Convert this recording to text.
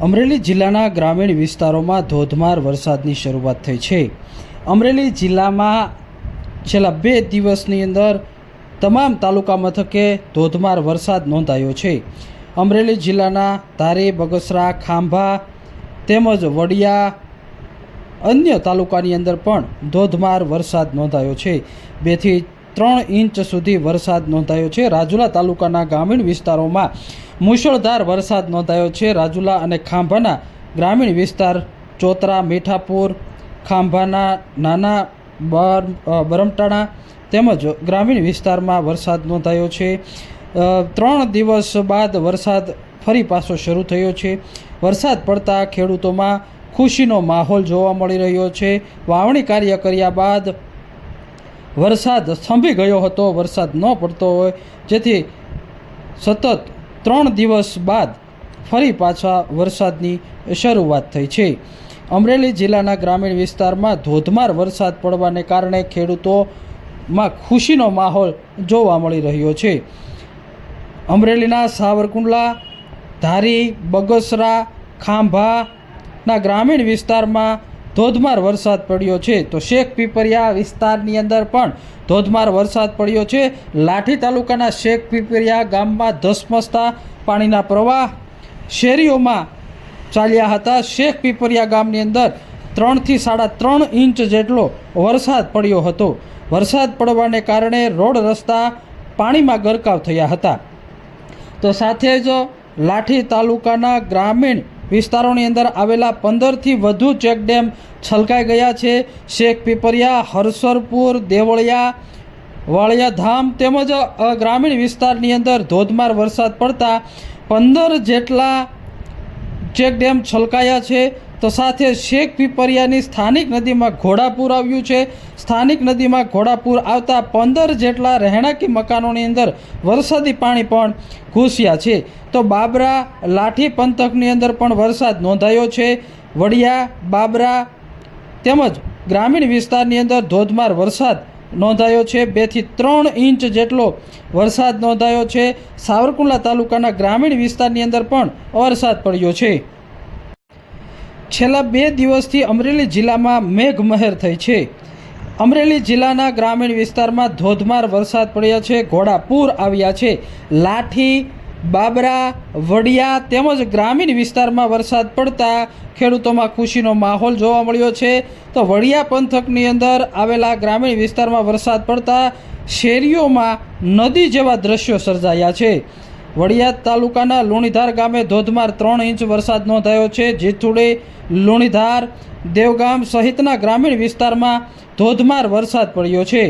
અમરેલી જિલ્લાના ગ્રામીણ વિસ્તારોમાં ધોધમાર વરસાદની શરૂઆત થઈ છે। અમરેલી જિલ્લામાં છેલ્લા 2 દિવસની અંદર તમામ તાલુકા મથકે ધોધમાર વરસાદ નોંધાયો છે। અમરેલી જિલ્લાના ધારી, બગસરા, ખાંભા તેમજ વડિયા અન્ય તાલુકાની અંદર પણ ધોધમાર વરસાદ નોંધાયો છે। 2 થી 3 ઇંચ સુધી વરસાદ નોંધાયો છે। રાજુલા તાલુકાના ગ્રામીણ વિસ્તારોમાં મુશળધાર વરસાદ નોંધાયો છે। રાજુલા અને ખાંભાના ગ્રામીણ વિસ્તાર ચોતરા, મીઠાપુર, ખાંભાના નાના બરમટાણા તેમજ ગ્રામીણ વિસ્તારમાં વરસાદ નોંધાયો છે। 3 દિવસ બાદ વરસાદ ફરી પાછો શરૂ થયો છે। વરસાદ પડતા ખેડૂતોમાં ખુશીનો માહોલ જોવા મળી રહ્યો છે। વાવણી કાર્ય કર્યા બાદ વરસાદ થંભી ગયો હતો, વરસાદ ન પડતો હોય, જેથી સતત 3 દિવસ બાદ ફરી પાછા વરસાદની શરૂઆત થઈ છે। અમરેલી જિલ્લાના ગ્રામીણ વિસ્તારમાં ધોધમાર વરસાદ પડવાને કારણે ખેડૂતોમાં ખુશીનો માહોલ જોવા મળી રહ્યો છે। અમરેલીના સાવરકુંડલા, ધારી, બગસરા, ખાંભાના ગ્રામીણ વિસ્તારમાં ધોધમાર વરસાદ પડ્યો છે। તો શેખ પીપરિયા વિસ્તારની અંદર પણ ધોધમાર વરસાદ પડ્યો છે। લાઠી તાલુકાના શેખ પીપરિયા ગામમાં ધસમસતા પાણીના પ્રવાહ શેરીઓમાં ચાલ્યા હતા। શેખ પીપરિયા ગામની અંદર 3 થી 3.5 ઇંચ જેટલો વરસાદ પડ્યો હતો। વરસાદ પડવાને કારણે રોડ રસ્તા પાણીમાં ગરકાવ થયા હતા। તો સાથે જ લાઠી તાલુકાના ગ્રામીણ વિસ્તારોની અંદર આવેલા 15થી વધુ ચેકડેમ છલકાઈ ગયા છે। શેખ પીપરિયા, હરસરપુર, દેવળિયા, વાળિયાધામ તેમજ ગ્રામીણ વિસ્તારની અંદર ધોધમાર વરસાદ પડતા 15 જેટલા ચેકડેમ છલકાયા છે। તો સાથે શેખ પીપરિયાની સ્થાનિક નદીમાં ઘોડાપૂર આવ્યું છે। સ્થાનિક નદીમાં ઘોડાપૂર આવતા 15 જેટલા રહેણાંકી મકાનોની અંદર વરસાદી પાણી પણ ઘૂસ્યા છે। તો બાબરા, લાઠી પંથકની અંદર પણ વરસાદ નોંધાયો છે। વડિયા, બાબરા તેમજ ગ્રામીણ વિસ્તારની અંદર ધોધમાર વરસાદ નોંધાયો છે। 2 થી 3 ઇંચ જેટલો વરસાદ નોંધાયો છે। સાવરકુંડલા તાલુકાના ગ્રામીણ વિસ્તારની અંદર પણ વરસાદ પડ્યો છે। છેલ્લા 2 દિવસથી અમરેલી જિલ્લામાં મેઘમહેર થઈ છે। અમરેલી જિલ્લાના ગ્રામીણ વિસ્તારમાં ધોધમાર વરસાદ પડ્યા છે। ઘોડાપૂર આવ્યા છે। લાઠી, બાબરા, વડિયા તેમજ ગ્રામીણ વિસ્તારમાં વરસાદ પડતા ખેડૂતોમાં ખુશીનો માહોલ જોવા મળ્યો છે। તો વડિયા પંથકની અંદર આવેલા ગ્રામીણ વિસ્તારમાં વરસાદ પડતા શેરીઓમાં નદી જેવા દ્રશ્યો સર્જાયા છે। વડિયા તાલુકાના લુણીધાર ગામે ધોધમાર 3 ઇંચ વરસાદ નોંધાયો છે। જેથુડી, લુણીધાર, દેવગામ સહિતના ગ્રામીણ વિસ્તારમાં ધોધમાર વરસાદ પડ્યો છે।